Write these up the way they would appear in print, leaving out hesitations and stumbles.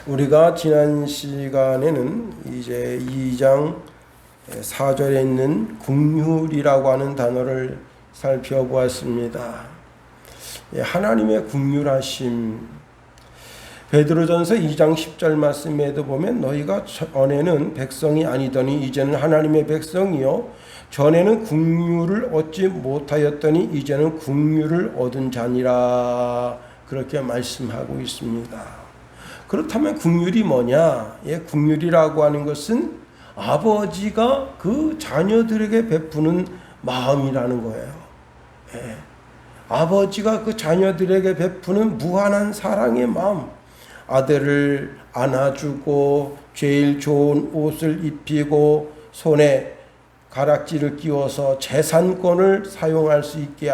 우리가 지난 시간에는 이제 2장 4절에 있는 긍휼이라고 하는 단어를 살펴보았습니다. 하나님의 긍휼하심, 베드로전서 2장 10절 말씀에도 보면 너희가 전에는 백성이 아니더니 이제는 하나님의 백성이요 전에는 긍휼을 얻지 못하였더니 이제는 긍휼을 얻은 자니라, 그렇게 말씀하고 있습니다. 그렇다면 긍휼이 뭐냐? 긍휼이라고 하는 것은 아버지가 그 자녀들에게 베푸는 마음이라는 거예요. 아버지가 그 자녀들에게 베푸는 무한한 사랑의 마음, 아들을 안아주고 제일 좋은 옷을 입히고 손에 가락지를 끼워서 재산권을 사용할 수 있게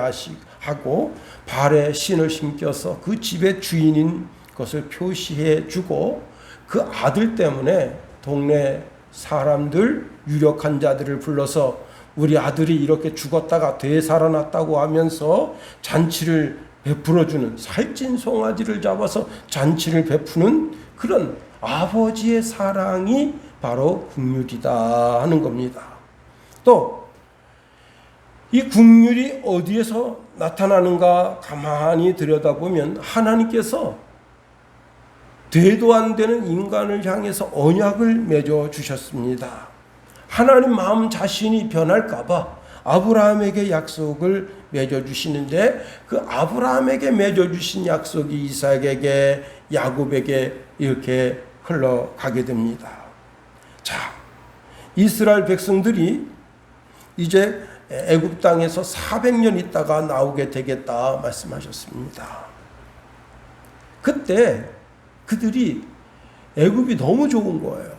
하고 발에 신을 신겨서 그 집의 주인인 것을 표시해 주고, 그 아들 때문에 동네 사람들, 유력한 자들을 불러서 우리 아들이 이렇게 죽었다가 되살아났다고 하면서 잔치를 베풀어주는, 살찐 송아지를 잡아서 잔치를 베푸는 그런 아버지의 사랑이 바로 긍휼이다 하는 겁니다. 또 이 긍휼이 어디에서 나타나는가 가만히 들여다보면 하나님께서 되도 안 되는 인간을 향해서 언약을 맺어 주셨습니다. 하나님 마음 자신이 변할까 봐 아브라함에게 약속을 맺어 주시는데, 그 아브라함에게 맺어 주신 약속이 이삭에게, 야곱에게 이렇게 흘러가게 됩니다. 자, 이스라엘 백성들이 이제 애굽 땅에서 400년 있다가 나오게 되겠다 말씀하셨습니다. 그때 그들이 애굽이 너무 좋은 거예요.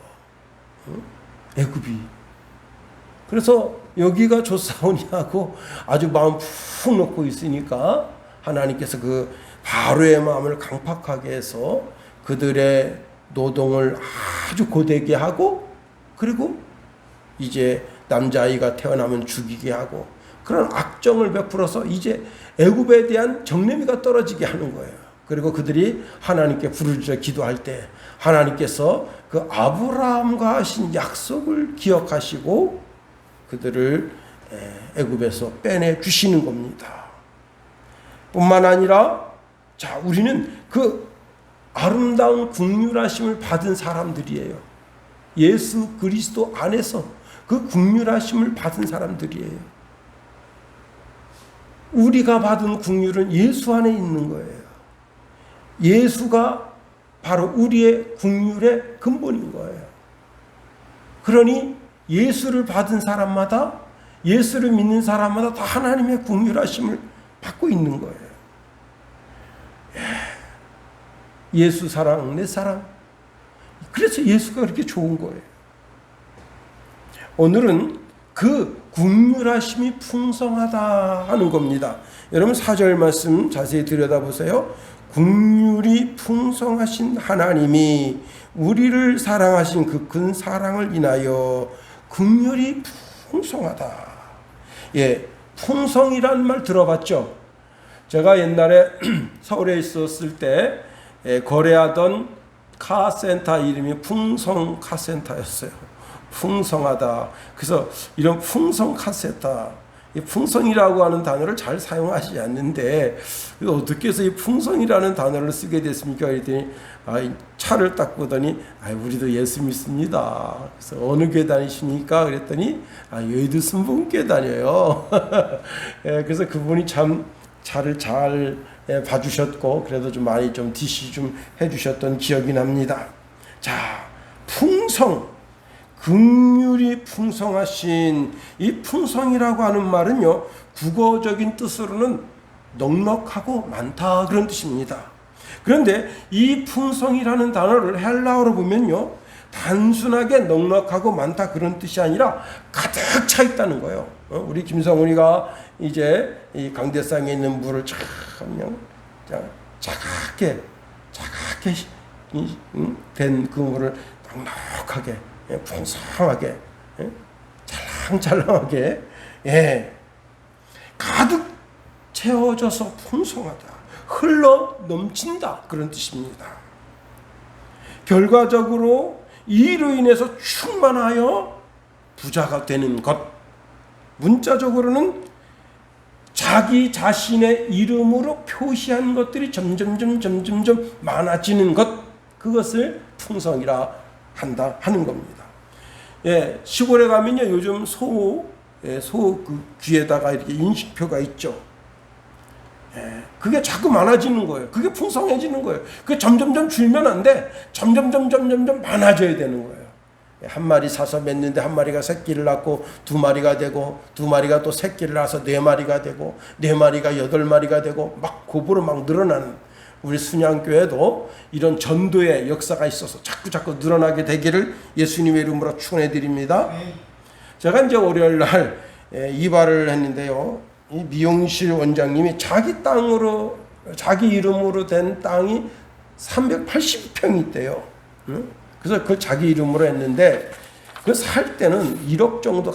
애굽이. 그래서 여기가 좋사오니하고 아주 마음 푹 놓고 있으니까 하나님께서 그 바로의 마음을 강팍하게 해서 그들의 노동을 아주 고되게 하고, 그리고 이제 남자아이가 태어나면 죽이게 하고, 그런 악정을 베풀어서 이제 애굽에 대한 정내미가 떨어지게 하는 거예요. 그리고 그들이 하나님께 부르짖어 기도할 때 하나님께서 그 아브라함과 하신 약속을 기억하시고 그들을 애굽에서 빼내 주시는 겁니다. 뿐만 아니라, 자, 우리는 그 아름다운 긍휼하심을 받은 사람들이에요. 예수 그리스도 안에서 그 긍휼하심을 받은 사람들이에요. 우리가 받은 긍휼은 예수 안에 있는 거예요. 예수가 바로 우리의 긍휼의 근본인 거예요. 그러니 예수를 받은 사람마다, 예수를 믿는 사람마다 다 하나님의 긍휼하심을 받고 있는 거예요. 예수 사랑, 내 사랑. 그래서 예수가 그렇게 좋은 거예요. 오늘은 그 긍휼하심이 풍성하다 하는 겁니다. 여러분 4절 말씀 자세히 들여다보세요. 긍휼이 풍성하신 하나님이 우리를 사랑하신 그 큰 사랑을 인하여 긍휼이 풍성하다. 풍성이란 말 들어봤죠? 제가 옛날에 서울에 있었을 때 거래하던 카센터 이름이 풍성 카센터였어요. 풍성하다. 그래서 이런 풍성 카센터, 이 풍성이라고 하는 단어를 잘 사용하지 않는데 어떻게 해서 이 풍성이라는 단어를 쓰게 됐습니까? 그랬더니 차를 딱 보더니 우리도 예수 믿습니다. 그래서 어느 교회 다니십니까? 그랬더니 여의도 순복음교회 다녀요. 그래서 그분이 참 차를 잘 봐주셨고 그래도 좀 많이 좀 DC 좀 해주셨던 기억이 납니다. 자, 풍성, 긍휼이 풍성하신, 이 풍성이라고 하는 말은요, 국어적인 뜻으로는 넉넉하고 많다 그런 뜻입니다. 그런데 이 풍성이라는 단어를 헬라어로 보면요, 단순하게 넉넉하고 많다 그런 뜻이 아니라 가득 차 있다는 거예요. 우리 김성훈이가 이제 이 강대상에 있는 물을 그냥 자각게 된 그 물을 넉넉하게, 풍성하게, 찰랑찰랑하게, 가득 채워져서 풍성하다, 흘러 넘친다 그런 뜻입니다. 결과적으로 이로 인해서 충만하여 부자가 되는 것. 문자적으로는 자기 자신의 이름으로 표시한 것들이 점점 많아지는 것. 그것을 풍성이라 하는 겁니다. 예, 시골에 가면요, 요즘 소 그 귀에다가 이렇게 인식표가 있죠. 예, 그게 자꾸 많아지는 거예요. 그게 풍성해지는 거예요. 그게 점점 줄면 안 돼. 점점 많아져야 되는 거예요. 한 마리 사서 맺는데 한 마리가 새끼를 낳고 2마리가 되고 2마리가 또 새끼를 낳아서 4마리가 되고 4마리가 8마리가 되고 막 곱으로 막 늘어나는, 우리 순양교회도 이런 전도의 역사가 있어서 자꾸 늘어나게 되기를 예수님의 이름으로 축원해 드립니다. 제가 이제 월요일 날 이발을 했는데요, 이 미용실 원장님이 자기 땅으로, 자기 이름으로 된 땅이 380평이 있대요. 그래서 그걸 자기 이름으로 했는데, 그 살 때는 1억 정도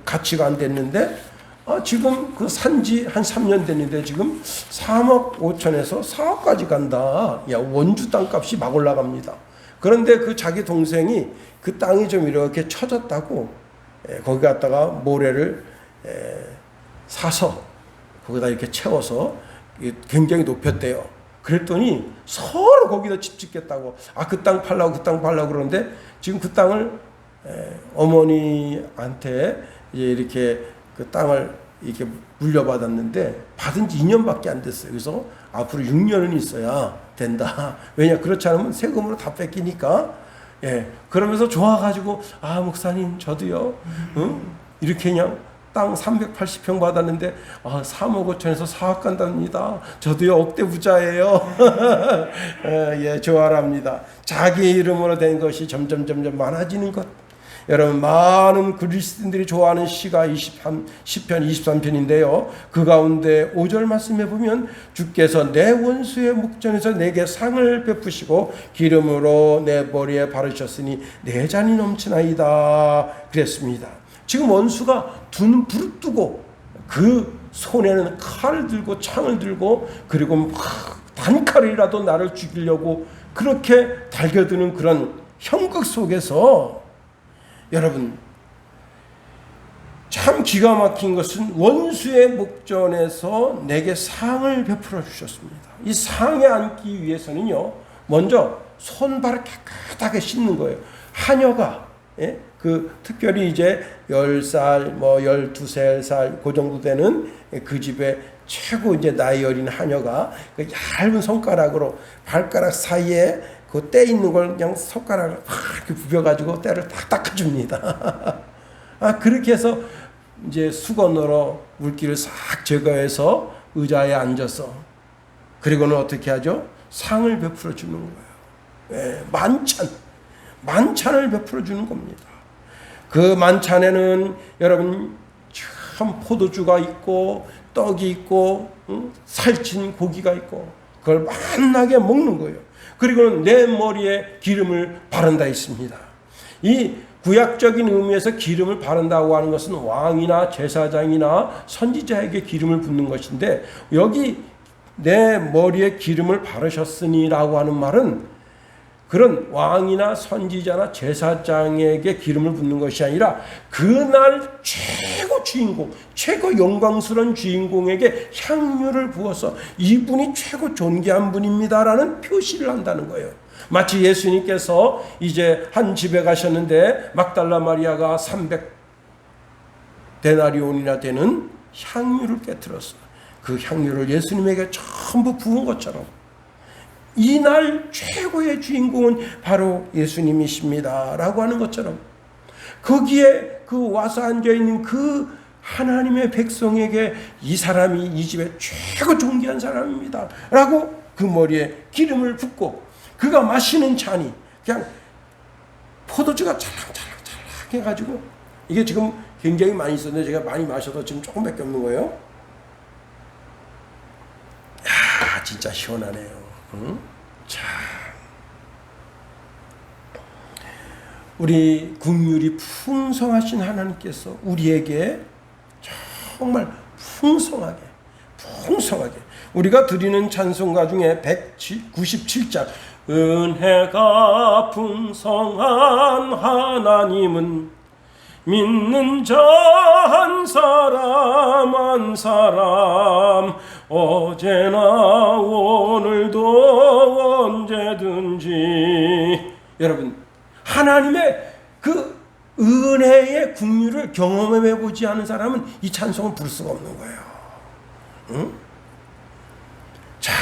가치가 안 됐는데, 지금 그 산지 한 3년 됐는데 지금 3억 5천에서 4억까지 간다. 야, 원주 땅값이 막 올라갑니다. 그런데 그 자기 동생이 그 땅이 좀 이렇게 처졌다고 거기 갖다가 모래를 사서 거기다 이렇게 채워서 굉장히 높였대요. 그랬더니 서로 거기다 집 짓겠다고, 그 땅 팔라고 그러는데, 지금 그 땅을 어머니한테 이렇게 그 땅을 이렇게 물려받았는데 받은 지 2년밖에 안 됐어요. 그래서 앞으로 6년은 있어야 된다. 왜냐, 그렇지 않으면 세금으로 다 뺏기니까. 예, 그러면서 좋아가지고, 목사님 저도요, 이렇게 그냥 땅 380평 받았는데 3억 5천에서 4억 간답니다. 저도요 억대 부자예요. 예, 좋아랍니다. 자기 이름으로 된 것이 점점 많아지는 것. 여러분, 많은 그리스도인들이 좋아하는 시가 10편 23편인데요. 그 가운데 5절 말씀에 보면, 주께서 내 원수의 목전에서 내게 상을 베푸시고 기름으로 내 머리에 바르셨으니 내 잔이 넘치나이다 그랬습니다. 지금 원수가 두 눈 부릅뜨고 그 손에는 칼을 들고 창을 들고, 그리고 막 단칼이라도 나를 죽이려고 그렇게 달겨드는 그런 형극 속에서, 여러분, 참 기가 막힌 것은 원수의 목전에서 내게 상을 베풀어 주셨습니다. 이 상에 앉기 위해서는요, 먼저 손발을 깨끗하게 씻는 거예요. 하녀가, 특별히 이제 10살, 12살, 그 정도 되는 그 집에 최고 이제 나이 어린 하녀가 그 얇은 손가락으로 발가락 사이에 그 때 있는 걸 그냥 손가락을 이렇게 부벼가지고 때를 딱 닦아줍니다. 그렇게 해서 이제 수건으로 물기를 싹 제거해서 의자에 앉아서, 그리고는 어떻게 하죠? 상을 베풀어 주는 거예요. 만찬을 베풀어 주는 겁니다. 그 만찬에는 여러분 참 포도주가 있고 떡이 있고 살찐 고기가 있고, 그걸 만나게 먹는 거예요. 그리고는 내 머리에 기름을 바른다 있습니다. 이 구약적인 의미에서 기름을 바른다고 하는 것은 왕이나 제사장이나 선지자에게 기름을 붓는 것인데, 여기 내 머리에 기름을 바르셨으니라고 하는 말은 그런 왕이나 선지자나 제사장에게 기름을 붓는 것이 아니라 그날 최고 주인공, 최고 영광스러운 주인공에게 향유를 부어서 이분이 최고 존귀한 분입니다라는 표시를 한다는 거예요. 마치 예수님께서 이제 한 집에 가셨는데 막달라 마리아가 300데나리온이나 되는 향유를 깨뜨렸어요. 그 향유를 예수님에게 전부 부은 것처럼, 이날 최고의 주인공은 바로 예수님이십니다 라고 하는 것처럼, 거기에 그 와서 앉아있는 그 하나님의 백성에게 이 사람이 이 집의 최고 존귀한 사람입니다 라고 그 머리에 기름을 붓고, 그가 마시는 잔이 그냥 포도주가 찰랑찰랑 해가지고, 이게 지금 굉장히 많이 있었는데 제가 많이 마셔도 지금 조금밖에 없는 거예요. 야, 진짜 시원하네요. 참, 우리 긍휼이 풍성하신 하나님께서 우리에게 정말 풍성하게 우리가 드리는 찬송가 중에 197장 은혜가 풍성한 하나님은 믿는 자 한 사람 한 사람 어제나 오늘도 언제든지. 여러분, 하나님의 그 은혜의 긍휼을 경험해 보지 않은 사람은 이 찬송을 부를 수가 없는 거예요. 응? 자,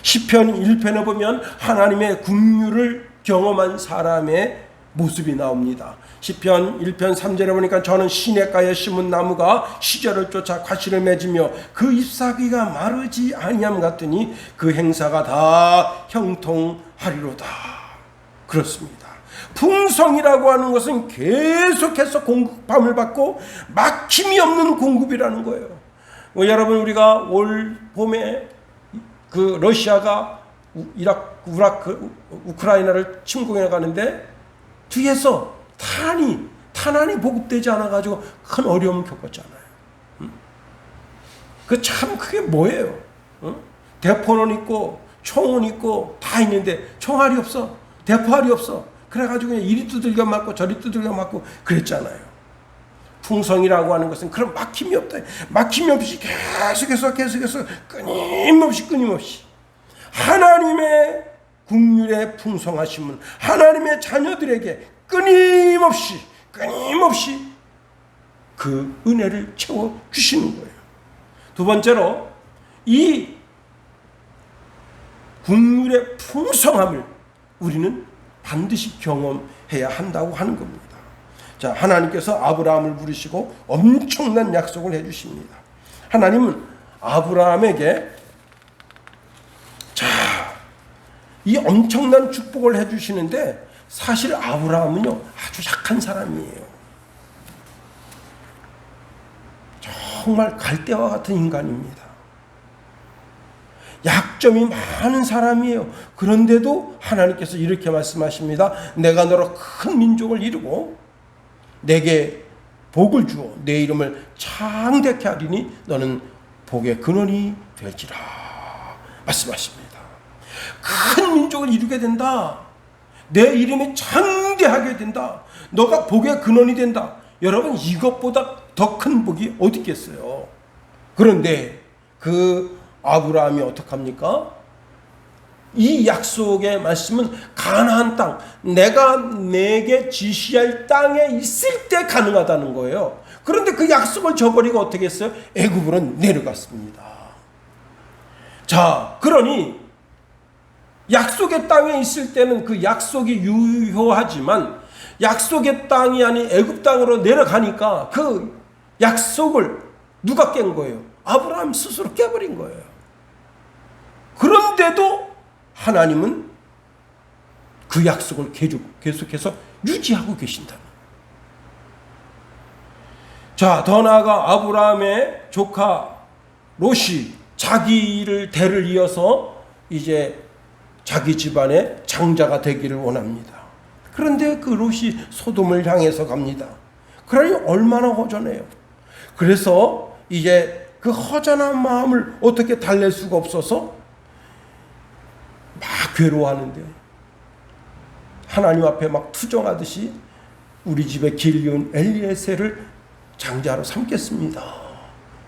시편 1편에 보면 하나님의 긍휼을 경험한 사람의 모습이 나옵니다. 시편 1편 3절에 보니까 저는 시냇가에 심은 나무가 시절을 쫓아 과실을 맺으며 그 잎사귀가 마르지 아니함 같으니 그 행사가 다 형통하리로다. 그렇습니다. 풍성이라고 하는 것은 계속해서 공급함을 받고 막힘이 없는 공급이라는 거예요. 여러분, 우리가 올 봄에 그 러시아가 우크라이나를 침공해 가는데 뒤에서 탄환이 보급되지 않아가지고 큰 어려움을 겪었잖아요. 그 참 그게 뭐예요? 대포는 있고 총은 있고 다 있는데 총알이 없어, 대포알이 없어. 그래가지고 그냥 이리 두들겨 맞고 저리 두들겨 맞고 그랬잖아요. 풍성이라고 하는 것은 그런 막힘이 없다. 막힘이 없이 계속해서 끊임없이 하나님의 긍휼의 풍성하심은 하나님의 자녀들에게 끊임없이 그 은혜를 채워 주시는 거예요. 두 번째로 이 긍휼의 풍성함을 우리는 반드시 경험해야 한다고 하는 겁니다. 자, 하나님께서 아브라함을 부르시고 엄청난 약속을 해주십니다. 하나님은 아브라함에게 이 엄청난 축복을 해주시는데 사실 아브라함은요 아주 약한 사람이에요. 정말 갈대와 같은 인간입니다. 약점이 많은 사람이에요. 그런데도 하나님께서 이렇게 말씀하십니다. 내가 너로 큰 민족을 이루고 내게 복을 주어 내 이름을 창대케 하리니 너는 복의 근원이 될지라 말씀하십니다. 큰 민족을 이루게 된다. 내 이름이 창대하게 된다. 너가 복의 근원이 된다. 여러분, 이것보다 더 큰 복이 어디 있겠어요? 그런데 그 아브라함이 어떡합니까? 이 약속의 말씀은 가나안 땅, 내가 내게 지시할 땅에 있을 때 가능하다는 거예요. 그런데 그 약속을 저버리고 어떻게 했어요? 애굽으로 내려갔습니다. 자, 그러니 약속의 땅에 있을 때는 그 약속이 유효하지만 약속의 땅이 아닌 애굽 땅으로 내려가니까 그 약속을 누가 깬 거예요? 아브라함 스스로 깨버린 거예요. 그런데도 하나님은 그 약속을 계속해서 유지하고 계신다. 자, 더 나아가 아브라함의 조카 롯이 자기를 대를 이어서 이제 자기 집안의 장자가 되기를 원합니다. 그런데 그 롯이 소돔을 향해서 갑니다. 그러니 얼마나 허전해요. 그래서 이제 그 허전한 마음을 어떻게 달랠 수가 없어서 막 괴로워하는데 하나님 앞에 막 투정하듯이 우리 집에 길리온 엘리에셀을 장자로 삼겠습니다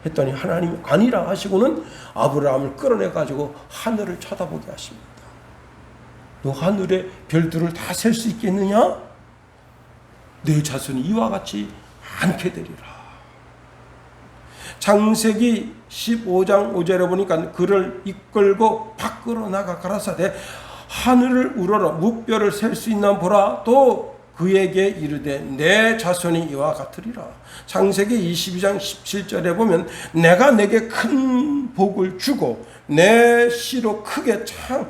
했더니 하나님이 아니라 하시고는 아브라함을 끌어내가지고 하늘을 쳐다보게 하십니다. 너 하늘의 별들을 다 셀 수 있겠느냐? 내 자손이 이와 같이 많게 되리라. 창세기 15장 5절에 보니까 그를 이끌고 밖으로 나가 가라사대 하늘을 우러러 무뼈를 셀 수 있나 보라. 또 그에게 이르되 내 자손이 이와 같으리라. 창세기 22장 17절에 보면 내가 내게 큰 복을 주고 내 씨로 크게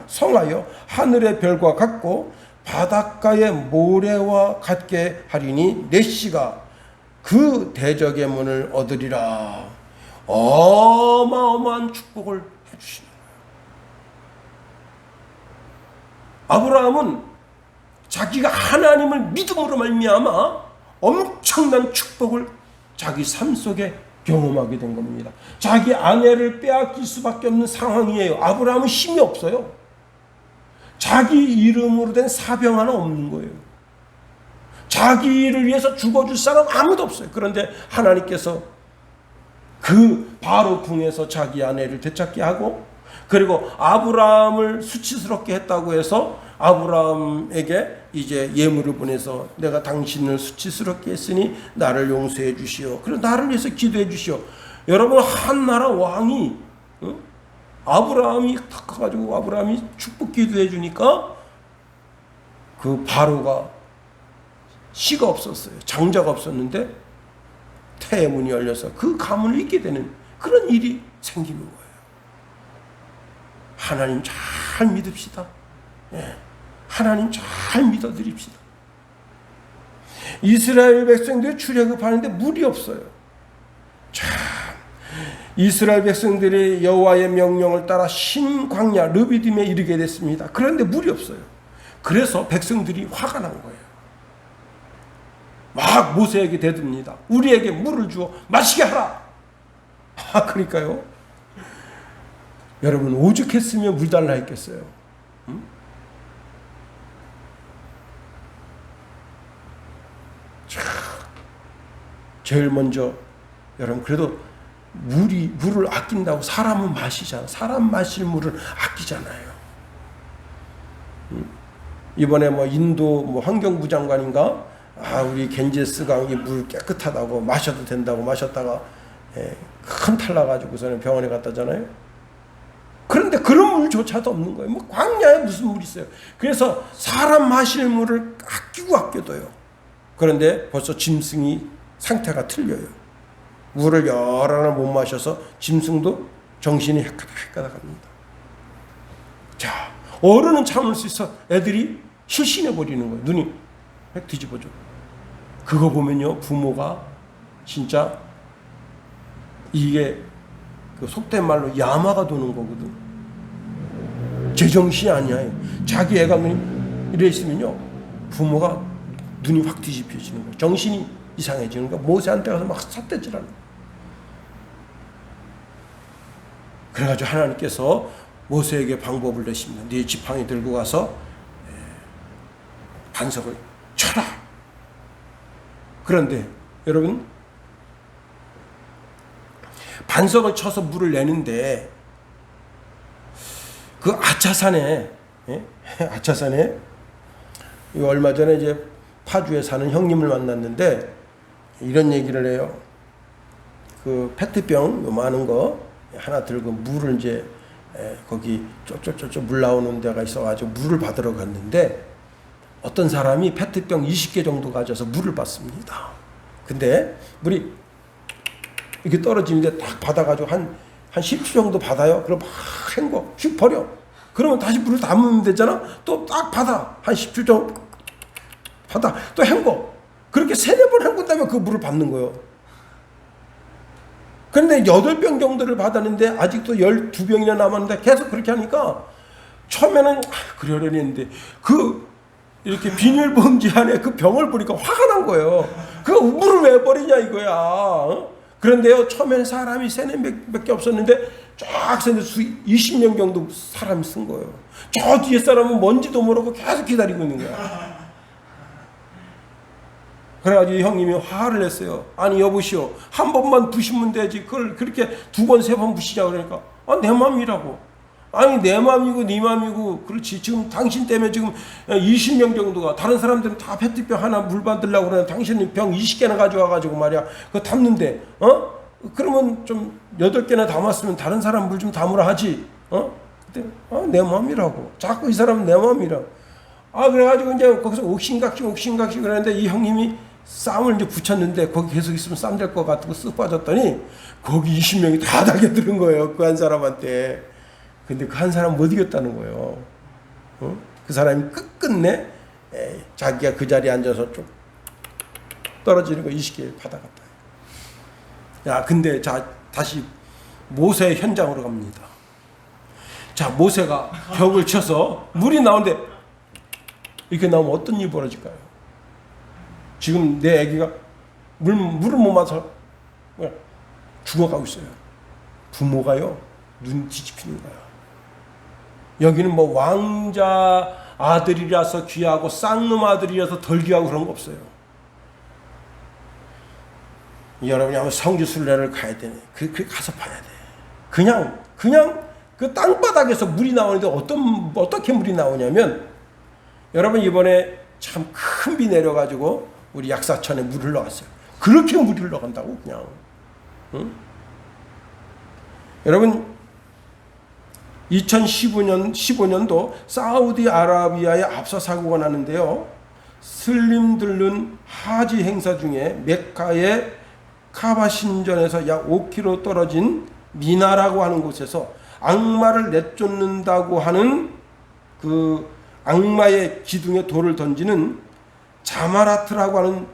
성하여 하늘의 별과 같고 바닷가의 모래와 같게 하리니 내 씨가 그 대적의 문을 얻으리라. 어마어마한 축복을 해주시는 거예요. 아브라함은 자기가 하나님을 믿음으로 말미암아 엄청난 축복을 자기 삶 속에 경험하게 된 겁니다. 자기 아내를 빼앗길 수밖에 없는 상황이에요. 아브라함은 힘이 없어요. 자기 이름으로 된 사병 하나 없는 거예요. 자기를 위해서 죽어줄 사람 아무도 없어요. 그런데 하나님께서 그 바로 궁에서 자기 아내를 되찾게 하고, 그리고 아브라함을 수치스럽게 했다고 해서 아브라함에게 이제 예물을 보내서 내가 당신을 수치스럽게 했으니 나를 용서해 주시오. 그리고 나를 위해서 기도해 주시오. 여러분, 한 나라 왕이 아브라함이 탁 가가지고 아브라함이 축복 기도해 주니까 그 바로가 씨가 없었어요. 장자가 없었는데 태의 문이 열려서 그 가문을 잇게 되는 그런 일이 생기는 거예요. 하나님 잘 믿읍시다. 예. 하나님 잘 믿어드립시다. 이스라엘 백성들이 출애굽하는데 물이 없어요. 참, 이스라엘 백성들이 여호와의 명령을 따라 신 광야 르비딤에 이르게 됐습니다. 그런데 물이 없어요. 그래서 백성들이 화가 난 거예요. 막 모세에게 대듭니다. 우리에게 물을 주어 마시게 하라. 그러니까요. 여러분, 오죽했으면 물 달라 했겠어요. 응? 제일 먼저 여러분, 그래도 물을 아낀다고 사람은 마시잖아. 사람 마실 물을 아끼잖아요. 이번에 뭐 인도 뭐 환경부 장관인가 우리 겐제스 강이 물 깨끗하다고 마셔도 된다고 마셨다가 큰 탈 나가지고서는 병원에 갔다잖아요. 그런데 그런 물조차도 없는 거예요. 뭐 광야에 무슨 물이 있어요. 그래서 사람 마실 물을 아껴둬요. 그런데 벌써 짐승이 상태가 틀려요. 물을 여러 날 못 마셔서 짐승도 정신이 헷가닥합니다. 자, 어른은 참을 수 있어. 애들이 실신해 버리는 거예요. 눈이 획 뒤집어져. 그거 보면요, 부모가 진짜 이게 그 속된 말로 야마가 도는 거거든. 제정신이 아니야. 자기 애가 눈이 이래 있으면요, 부모가 눈이 확 뒤집혀지는 거예요. 정신이 이상해지는 거야. 모세한테 가서 막 삿대질하는 거야. 그래가지고 하나님께서 모세에게 방법을 내십니다. 네 지팡이 들고 가서 반석을 쳐라. 그런데 여러분, 반석을 쳐서 물을 내는데 그 아차산에 얼마 전에 이제 파주에 사는 형님을 만났는데 이런 얘기를 해요. 그 페트병 요만한 거 하나 들고 물을 이제 거기 쪼쪼쪼쪼 물 나오는 데가 있어가지고 물을 받으러 갔는데 어떤 사람이 페트병 20개 정도 가져서 물을 받습니다. 근데 물이 이렇게 떨어지는데 딱 받아가지고 한 10초 정도 받아요. 그럼 막 헹궈 휙 버려. 그러면 다시 물을 담으면 되잖아. 또 딱 받아 한 10초 정도 받아 또 헹궈. 그렇게 3-4번 헹군 다음에 그 물을 받는 거예요. 그런데 8병 정도를 받았는데 아직도 12병이나 남았는데 계속 그렇게 하니까 처음에는 그러려니 했는데 그 이렇게 비닐봉지 안에 그 병을 보니까 화가 난 거예요. 그 물을 왜 버리냐 이거야. 그런데요, 처음에는 사람이 3-4명밖에 없었는데 쫙 세는데 20명 정도 사람이 쓴 거예요. 저 뒤에 사람은 뭔지도 모르고 계속 기다리고 있는 거야. 그래가지고 형님이 화를 냈어요. 아니 여보시오, 한 번만 부시면 되지 그걸 그렇게 2번 3번 부시자. 그러니까 내 맘이라고. 아니 내 맘이고 네 맘이고 그렇지. 지금 당신 때문에 지금 20명 정도가, 다른 사람들은 다 페트병 하나 물 받으려고 그러는데 당신은 병 20개나 가져와가지고 말이야 그거 담는데 그러면 좀 8개나 담았으면 다른 사람 물 좀 담으라 하지. 그때 내 맘이라고. 자꾸 이 사람은 내 맘이라고. 그래가지고 이제 거기서 옥신각신 그러는데 이 형님이 쌈을 이제 붙였는데 거기 계속 있으면 쌈 될 것 같고 쓱 빠졌더니 거기 20명이 다 달려드는 거예요. 그 한 사람한테. 근데 그 한 사람 못 이겼다는 거예요. 그 사람이 끝끝내 자기가 그 자리에 앉아서 좀 떨어지는 거 20개 받아갔다. 야, 근데 다시 모세 현장으로 갑니다. 자, 모세가 벽을 쳐서 물이 나오는데 이렇게 나오면 어떤 일이 벌어질까요? 지금 내 아기가 물을 못 마셔 죽어가고 있어요. 부모가요, 눈 뒤집히는 거야. 여기는 뭐 왕자 아들이라서 귀하고 쌍놈 아들이라서 덜 귀하고 그런 거 없어요. 여러분이 한번 성지순례를 가야 되네. 그 가서 봐야 돼. 그냥 그 땅바닥에서 물이 나오는데 어떻게 물이 나오냐면, 여러분 이번에 참 큰 비 내려가지고 우리 약사천에 물 흘러갔어요. 그렇게 물이 흘러간다고 그냥. 응? 여러분 2015년도 사우디아라비아에 압사 사고가 나는데요. 슬림 들른 하지 행사 중에 메카의 카바 신전에서 약 5km 떨어진 미나라고 하는 곳에서 악마를 내쫓는다고 하는 그 악마의 기둥에 돌을 던지는 자마라트라고 하는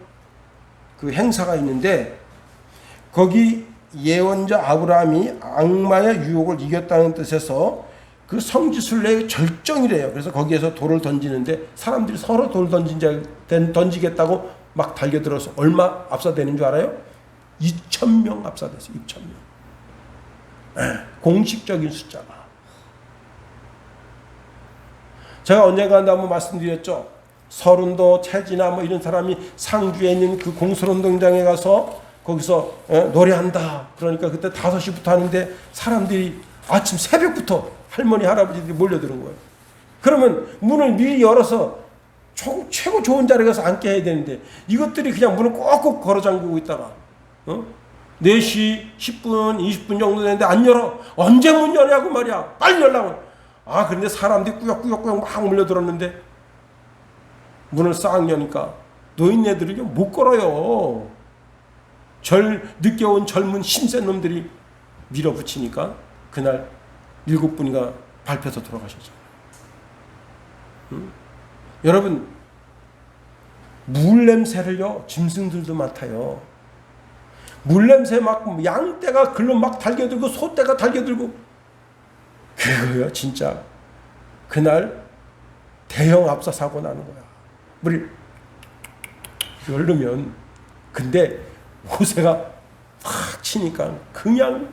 그 행사가 있는데, 거기 예언자 아브라함이 악마의 유혹을 이겼다는 뜻에서 그 성지순례의 절정이래요. 그래서 거기에서 돌을 던지는데 사람들이 서로 돌 던지겠다고 막 달겨들어서 얼마 압사되는 줄 알아요? 2,000명 압사됐어요. 2,000명. 공식적인 숫자가. 제가 언젠가 한번 말씀드렸죠. 서른도, 채지나 뭐 이런 사람이 상주에 있는 그 공설운동장에 가서 거기서 노래한다. 그러니까 그때 5시부터 하는데 사람들이 아침 새벽부터 할머니 할아버지들이 몰려드는 거예요. 그러면 문을 미리 열어서 최고 좋은 자리에 가서 앉게 해야 되는데, 이것들이 그냥 문을 꼭꼭 걸어 잠그고 있다가 4시 10분 20분 정도 되는데 안 열어. 언제 문 열냐고 말이야. 빨리 열라고. 그런데 사람들이 꾸역꾸역 막 몰려들었는데 문을 싹 여니까 노인네들이 못 걸어요. 늦게 온 젊은 힘센 놈들이 밀어붙이니까 그날 7분이가 밟혀서 돌아가셨죠. 여러분, 물냄새를요, 짐승들도 맡아요. 물냄새 맡고 양떼가 글로 막 달겨들고 소떼가 달겨들고, 그거요 진짜 그날 대형 압사 사고 나는 거야. 물이 흐르면, 근데 호세가 확 치니까 그냥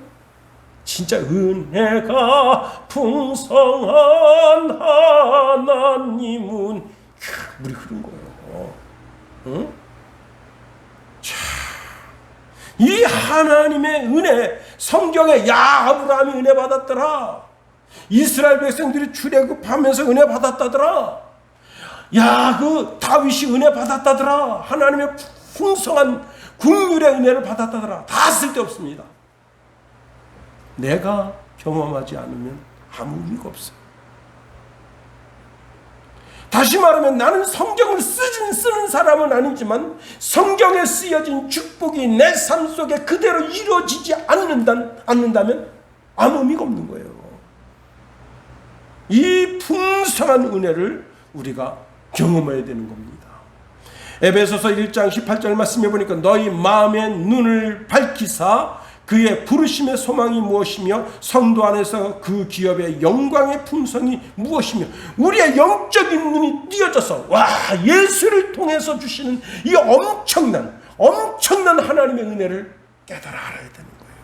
진짜 은혜가 풍성한 하나님은 물이 흐른 거예요. 응? 자, 이 하나님의 은혜, 성경에 야 아브라함이 은혜 받았더라, 이스라엘 백성들이 출애굽하면서 은혜 받았다더라, 야 그 다윗이 은혜 받았다더라, 하나님의 풍성한 국률의 은혜를 받았다더라, 다 쓸데없습니다. 내가 경험하지 않으면 아무 의미가 없어요. 다시 말하면 나는 성경을 쓰는 사람은 아니지만 성경에 쓰여진 축복이 내 삶 속에 그대로 이루어지지 않는다면 아무 의미가 없는 거예요. 이 풍성한 은혜를 우리가 경험해야 되는 겁니다. 에베소서 1장 18절 말씀해 보니까 너희 마음의 눈을 밝히사 그의 부르심의 소망이 무엇이며 성도 안에서 그 기업의 영광의 풍성이 무엇이며, 우리의 영적인 눈이 띄어져서 와 예수를 통해서 주시는 이 엄청난 하나님의 은혜를 깨달아 알아야 되는 거예요.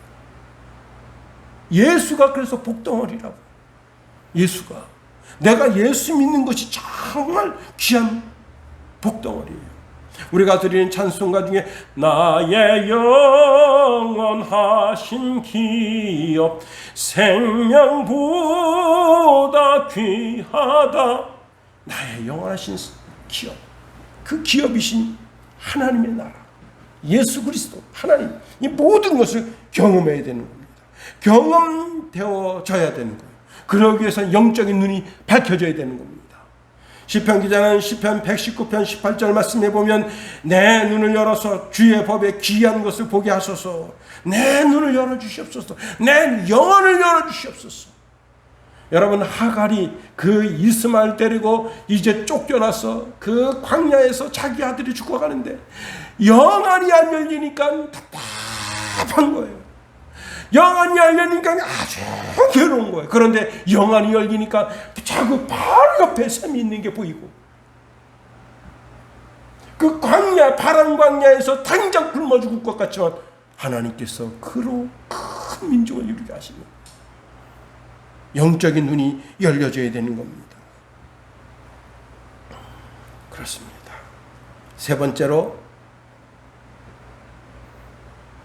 예수가 그래서 복덩어리라고. 예수가, 내가 예수 믿는 것이 정말 귀한 복덩어리예요. 우리가 드리는 찬송가 중에 나의 영원하신 기업 생명보다 귀하다, 나의 영원하신 기업, 그 기업이신 하나님의 나라 예수 그리스도 하나님, 이 모든 것을 경험해야 되는 겁니다. 경험되어져야 되는 거예요. 그러기 위해서는 영적인 눈이 밝혀져야 되는 겁니다. 시편 기자는 시편 119편 18절 말씀해 보면 내 눈을 열어서 주의 법에 귀한 것을 보게 하소서, 내 눈을 열어주시옵소서, 내 영혼을 열어주시옵소서. 여러분, 하갈이 그 이스마엘 데리고 이제 쫓겨나서 그 광야에서 자기 아들이 죽어가는데 영안이 안 열리니까 답답한 거예요. 영안이 열리니까 아주 괴로운 거예요. 그런데 영안이 열리니까 자꾸 바로 옆에 샘이 있는 게 보이고, 그 광야, 바람 광야에서 당장 굶어 죽을 것 같지만 하나님께서 그로 큰 민족을 이루게 하시는 영적인 눈이 열려져야 되는 겁니다. 그렇습니다. 세 번째로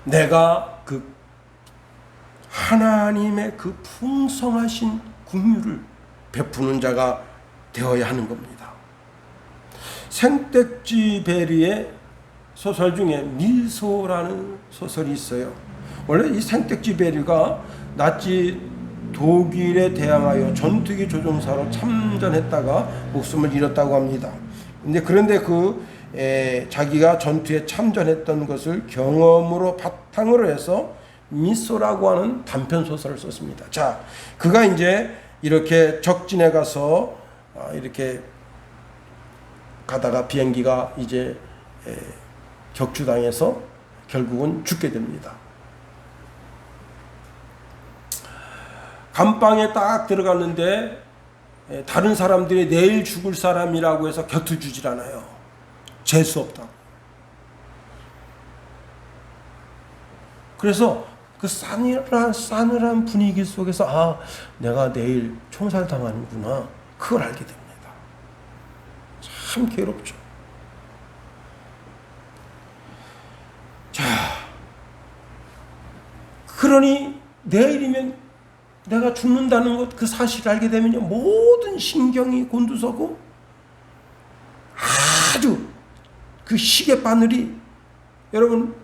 내가 그 하나님의 그 풍성하신 긍휼을 베푸는 자가 되어야 하는 겁니다. 생텍쥐베리의 소설 중에 미소라는 소설이 있어요. 원래 이 생텍쥐베리가 나치 독일에 대항하여 전투기 조종사로 참전했다가 목숨을 잃었다고 합니다. 그런데 자기가 전투에 참전했던 것을 경험으로 바탕으로 해서 미소라고 하는 단편 소설을 썼습니다. 자, 그가 이제 이렇게 적진에 가서 이렇게 가다가 비행기가 이제 격추당해서 결국은 죽게 됩니다. 감방에 딱 들어갔는데 다른 사람들이 내일 죽을 사람이라고 해서 곁을 주질 않아요. 재수 없다고. 그래서 그 싸늘한 분위기 속에서 내가 내일 총살당하는구나, 그걸 알게 됩니다. 참 괴롭죠. 자, 그러니 내일이면 내가 죽는다는 것, 그 사실을 알게 되면요, 모든 신경이 곤두서고 아주 그 시계바늘이, 여러분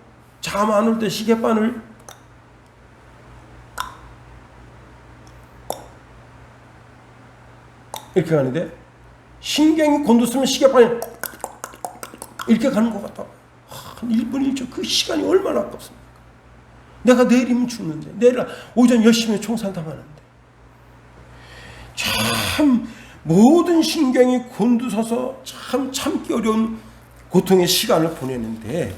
잠 안 올 때 시계바늘 이렇게 가는데 신경이 곤두서면 시계바늘 이렇게 가는 것 같다. 한 1분 1초 그 시간이 얼마나 아깝습니까? 내가 내일이면 죽는데, 내일 오전 10시면 총살당하는데, 참 모든 신경이 곤두서서 참 참기 어려운 고통의 시간을 보내는데,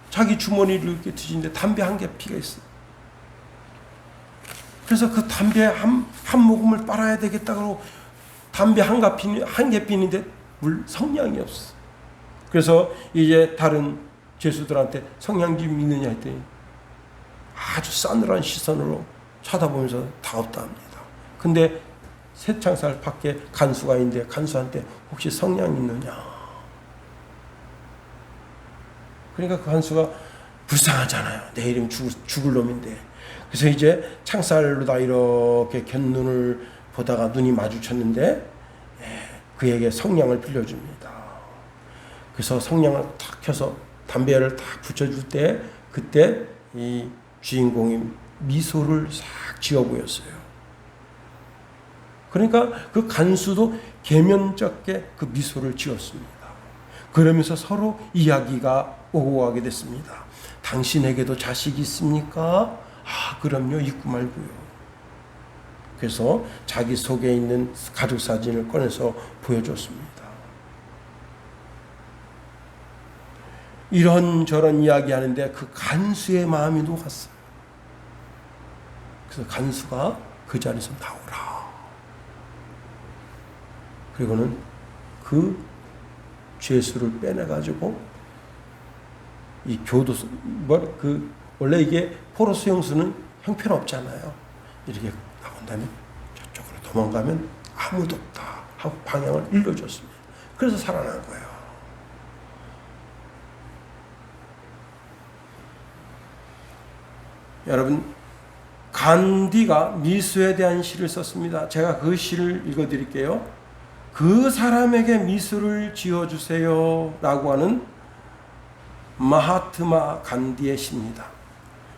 자기 주머니를 이렇게 뒤지는데 담배 한 개 피가 있어. 그래서 그 담배 한 모금을 빨아야 되겠다고 담배 한 개 피는데 성냥이 없어. 그래서 이제 다른 죄수들한테 성냥기 있느냐 했더니 아주 싸늘한 시선으로 쳐다보면서 다 없다 합니다. 근데 새창살 밖에 간수가 있는데 간수한테 혹시 성냥 있느냐. 그러니까 그 간수가 불쌍하잖아요. 내일이면 죽을 놈인데. 그래서 이제 창살로 다 이렇게 곁눈을 보다가 눈이 마주쳤는데 그에게 성냥을 빌려줍니다. 그래서 성냥을 탁 켜서 담배를 탁 붙여줄 때 그때 이 주인공이 미소를 싹 지어 보였어요. 그러니까 그 간수도 계면쩍게 그 미소를 지었습니다. 그러면서 서로 이야기가 오고 가게 됐습니다. 당신에게도 자식이 있습니까? 그럼요. 있고 말고요. 그래서 자기 속에 있는 가족 사진을 꺼내서 보여줬습니다. 이런저런 이야기하는데 그 간수의 마음이 녹았어요. 그래서 간수가 그 자리에서 나오라. 그리고는 그 죄수를 빼내가지고 이 교도소, 원래 이게 포로 수용소는 형편없잖아요. 이렇게 나온 다음에 저쪽으로 도망가면 아무도 없다 하고 방향을 일러줬습니다. 그래서 살아난 거예요. 여러분, 간디가 미소에 대한 시를 썼습니다. 제가 그 시를 읽어드릴게요. 그 사람에게 미소를 지어주세요 라고 하는 마하트마 간디의 시입니다.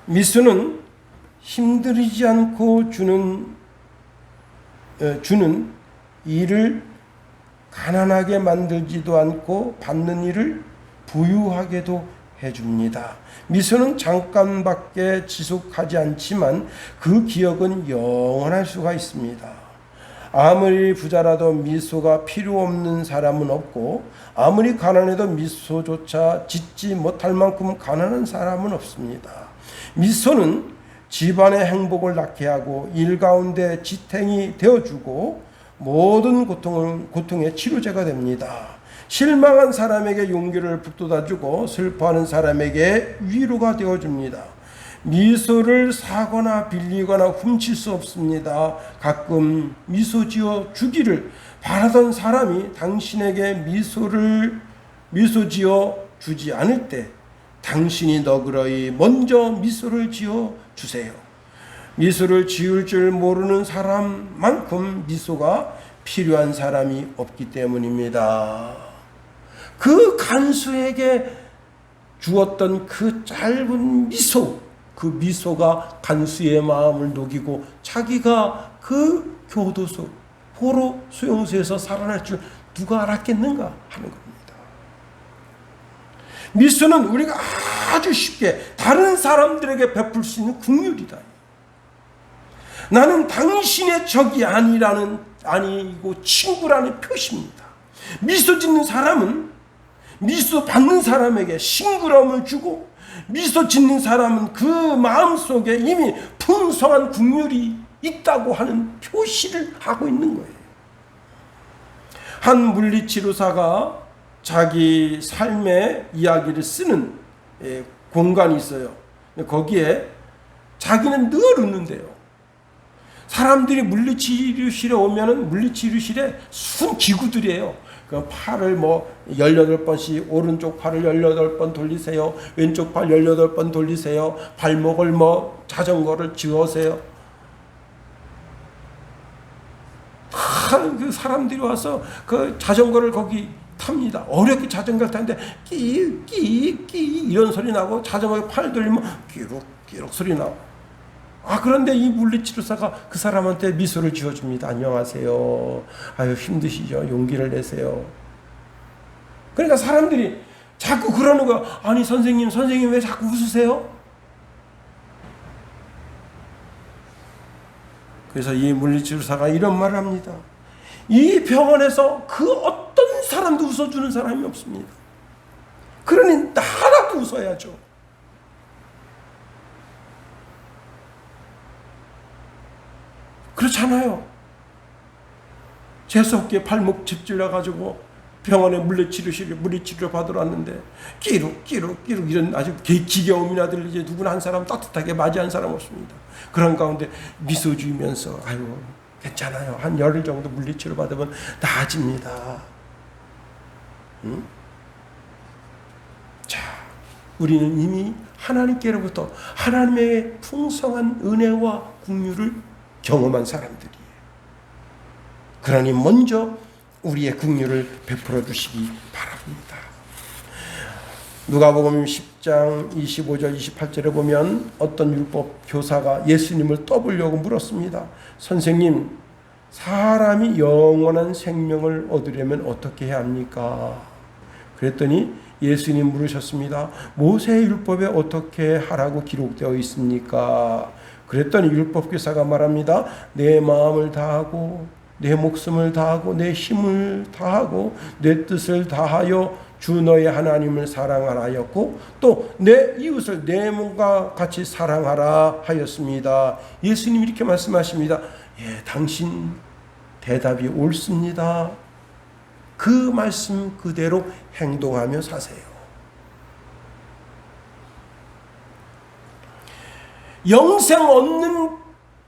미소는 힘들이지 않고 주는 일을 가난하게 만들지도 않고 받는 일을 부유하게도 해줍니다. 미소는 잠깐밖에 지속하지 않지만 그 기억은 영원할 수가 있습니다. 아무리 부자라도 미소가 필요 없는 사람은 없고 아무리 가난해도 미소조차 짓지 못할 만큼 가난한 사람은 없습니다. 미소는 집안의 행복을 낳게 하고 일 가운데 지탱이 되어주고 모든 고통의 치료제가 됩니다. 실망한 사람에게 용기를 북돋아주고 슬퍼하는 사람에게 위로가 되어줍니다. 미소를 사거나 빌리거나 훔칠 수 없습니다. 가끔 미소 지어 주기를 바라던 사람이 당신에게 미소 지어 주지 않을 때 당신이 너그러이 먼저 미소를 지어 주세요. 미소를 지을 줄 모르는 사람만큼 미소가 필요한 사람이 없기 때문입니다. 그 간수에게 주었던 그 짧은 미소, 그 미소가 간수의 마음을 녹이고 자기가 그 교도소, 포로 수용소에서 살아날 줄 누가 알았겠는가 하는 겁니다. 미소는 우리가 아주 쉽게 다른 사람들에게 베풀 수 있는 긍휼이다. 나는 당신의 적이 아니고 친구라는 표시입니다. 미소 짓는 사람은 미소 받는 사람에게 싱그러움을 주고, 미소 짓는 사람은 그 마음속에 이미 풍성한 긍휼이 있다고 하는 표시를 하고 있는 거예요. 한 물리치료사가 자기 삶의 이야기를 쓰는 공간이 있어요. 거기에 자기는 늘 웃는데요. 사람들이 물리치료실에 오면은 물리치료실에 순 기구들이에요. 그 팔을 18번씩 오른쪽 팔을 18번 돌리세요. 왼쪽 팔 18번 돌리세요. 발목을 자전거를 지어세요. 그 사람들이 와서 그 자전거를 거기 탑니다. 어렵게 자전거를 타는데 끼끼끼 이런 소리 나고 자전거에 팔 돌리면 끼룩끼룩 소리 나고. 그런데 이 물리치료사가 그 사람한테 미소를 지어줍니다. 안녕하세요. 아유 힘드시죠? 용기를 내세요. 그러니까 사람들이 자꾸 그러는 거. 아니 선생님 왜 자꾸 웃으세요? 그래서 이 물리치료사가 이런 말을 합니다. 이 병원에서 그 어떤 사람도 웃어주는 사람이 없습니다. 그러니 나라도 웃어야죠. 그렇잖아요. 재수없게 발목 집질러가지고 병원에 물리치료 받으러 왔는데 끼룩 이런 아주 기계음이나 들리지 누구나 한 사람 따뜻하게 맞이한 사람 없습니다. 그런 가운데 미소 지으면서 아유 괜찮아요. 한 열흘 정도 물리치료 받으면 나아집니다. 응? 자, 우리는 이미 하나님께로부터 하나님의 풍성한 은혜와 긍휼을 경험한 사람들이에요. 그러니 먼저 우리의 긍휼을 베풀어 주시기 바랍니다. 누가복음 10장 25절 28절에 보면 어떤 율법 교사가 예수님을 떠보려고 물었습니다. 선생님, 사람이 영원한 생명을 얻으려면 어떻게 해야 합니까? 그랬더니 예수님 물으셨습니다. 모세의 율법에 어떻게 하라고 기록되어 있습니까? 그랬더니 율법교사가 말합니다. 내 마음을 다하고 내 목숨을 다하고 내 힘을 다하고 내 뜻을 다하여 주 너의 하나님을 사랑하라 하였고 또 내 이웃을 내 몸과 같이 사랑하라 하였습니다. 예수님이 이렇게 말씀하십니다. 예, 당신 대답이 옳습니다. 그 말씀 그대로 행동하며 사세요. 영생 얻는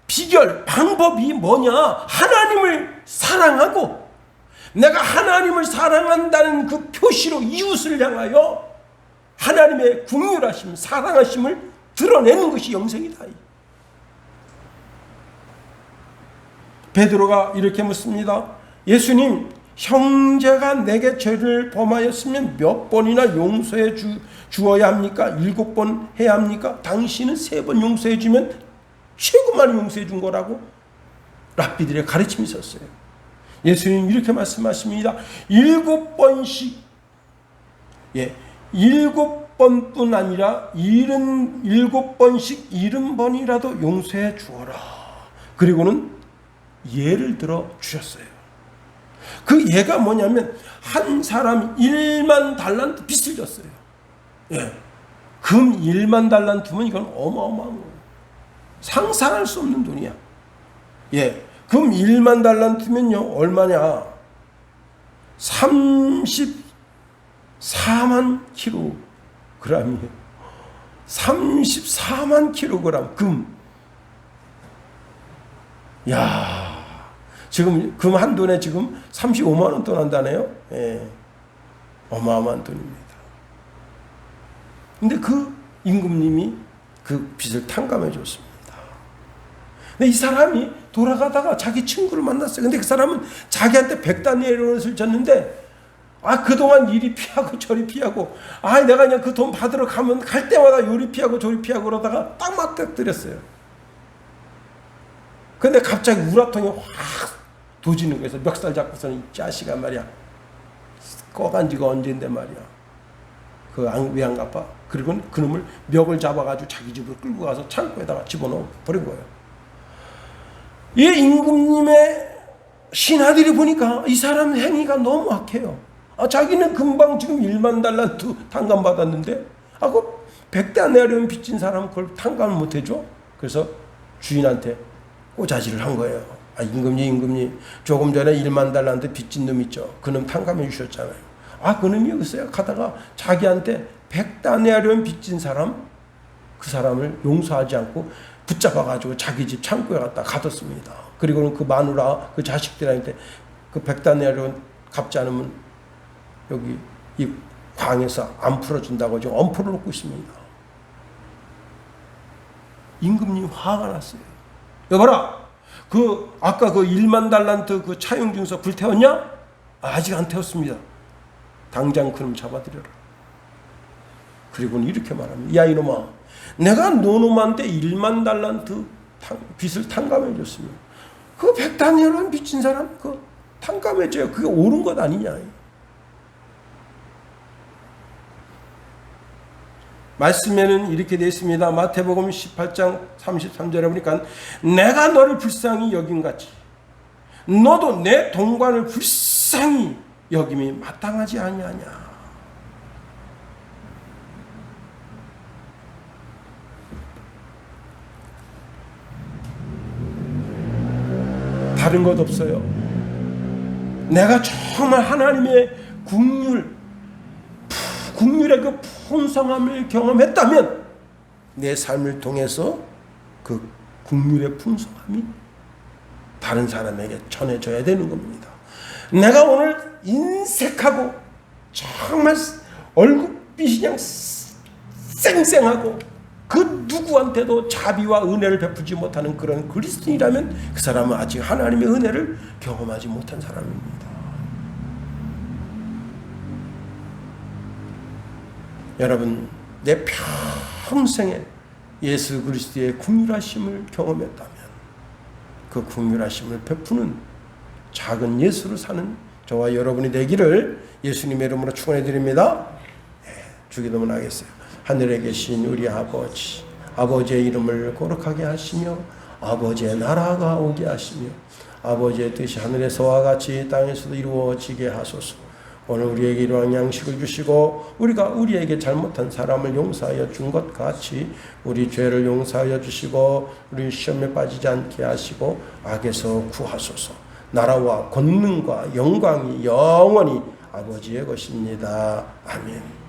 비결, 방법이 뭐냐? 하나님을 사랑하고 내가 하나님을 사랑한다는 그 표시로 이웃을 향하여 하나님의 긍휼하심, 사랑하심을 드러내는 것이 영생이다. 베드로가 이렇게 묻습니다. 예수님, 형제가 내게 죄를 범하였으면 몇 번이나 용서해 주어야 합니까? 7번 해야 합니까? 당신은 3번 용서해 주면 최고 많이 용서해 준 거라고 랍비들의 가르침이 있었어요. 예수님 이렇게 말씀하십니다. 7번씩 7번뿐 아니라 77번씩 70번이라도 용서해 주어라. 그리고는 예를 들어 주셨어요. 그 예가 뭐냐면 한 사람이 1만 달란트 빚을 졌어요. 금 1만 달란트면 이건 어마어마한 거예요. 상상할 수 없는 돈이야. 금 1만 달란트면요 얼마냐? 34만 킬로그램이에요. 34만 킬로그램 금. 야, 지금 금 한 돈에 지금 35만 원 돈 한다네요. 예, 어마어마한 돈입니다. 근데 그 임금님이 그 빚을 탕감해 줬습니다. 근데 이 사람이 돌아가다가 자기 친구를 만났어요. 근데 그 사람은 자기한테 백다니엘을 졌는데, 그동안 이리 피하고 저리 피하고, 내가 그냥 그 돈 받으러 가면 갈 때마다 요리 피하고 저리 피하고 그러다가 딱 맞닥뜨렸어요. 근데 갑자기 우라통이 확 도지는 거에서 멱살 잡고서는 이 자식아 말이야. 꺼간 지가 언젠데 말이야. 왜 안 갚아? 그리고 그놈을 멱을 잡아가지고 자기 집으로 끌고 가서 창고에다가 집어넣어 버린 거예요. 이 임금님의 신하들이 보니까 이 사람 행위가 너무 악해요. 자기는 금방 지금 1만 달란트 탕감받았는데, 그 100다네리온 빚진 사람 그걸 탕감을 못 해줘? 그래서 주인한테 꼬자지를 한 거예요. 임금님, 조금 전에 1만 달란트 빚진 놈 있죠? 그놈 탕감해 주셨잖아요. 그놈이 여기서요. 가다가 자기한테 100다네리온 빚진 사람, 그 사람을 용서하지 않고 붙잡아가지고 자기 집 창고에 갖다 가뒀습니다. 그리고는 그 마누라, 그 자식들한테 그 100다네리온 갚지 않으면 여기 이 광에서 안 풀어준다고 지금 엄포를 놓고 있습니다. 임금님 화가 났어요. 여봐라, 아까 그 1만 달란트 그 차용 증서 불태웠냐? 아직 안 태웠습니다. 당장 그놈 잡아들여라. 그리고는 이렇게 말합니다. 야 이놈아, 내가 너놈한테 1만 달란트 빚을 탕감해 줬으면 그 100다니엘은 빚진 사람 그 탕감해 줘요. 그게 옳은 것 아니냐. 말씀에는 이렇게 되어 있습니다. 마태복음 18장 33절에 보니까 내가 너를 불쌍히 여김같이 너도 내 동관을 불쌍히 여김이 마땅하지 아니하냐. 다른 것 없어요. 내가 정말 하나님의 국률의 그 풍성함을 경험했다면 내 삶을 통해서 그 국률의 풍성함이 다른 사람에게 전해져야 되는 겁니다. 내가 오늘 인색하고 정말 얼굴빛이 그냥 쌩쌩하고 그 누구한테도 자비와 은혜를 베풀지 못하는 그런 그리스도인이라면 그 사람은 아직 하나님의 은혜를 경험하지 못한 사람입니다. 여러분, 내 평생에 예수 그리스도의 긍휼하심을 경험했다면 그 긍휼하심을 베푸는 작은 예수로 사는 저와 여러분이 되기를 예수님의 이름으로 축원해 드립니다. 주기도문 하겠어요. 하늘에 계신 우리 아버지, 아버지의 이름을 거룩하게 하시며 아버지의 나라가 오게 하시며 아버지의 뜻이 하늘에서와 같이 땅에서도 이루어지게 하소서. 오늘 우리에게 이러한 양식을 주시고 우리가 우리에게 잘못한 사람을 용서하여 준 것 같이 우리 죄를 용서하여 주시고 우리 시험에 빠지지 않게 하시고 악에서 구하소서. 나라와 권능과 영광이 영원히 아버지의 것입니다. 아멘.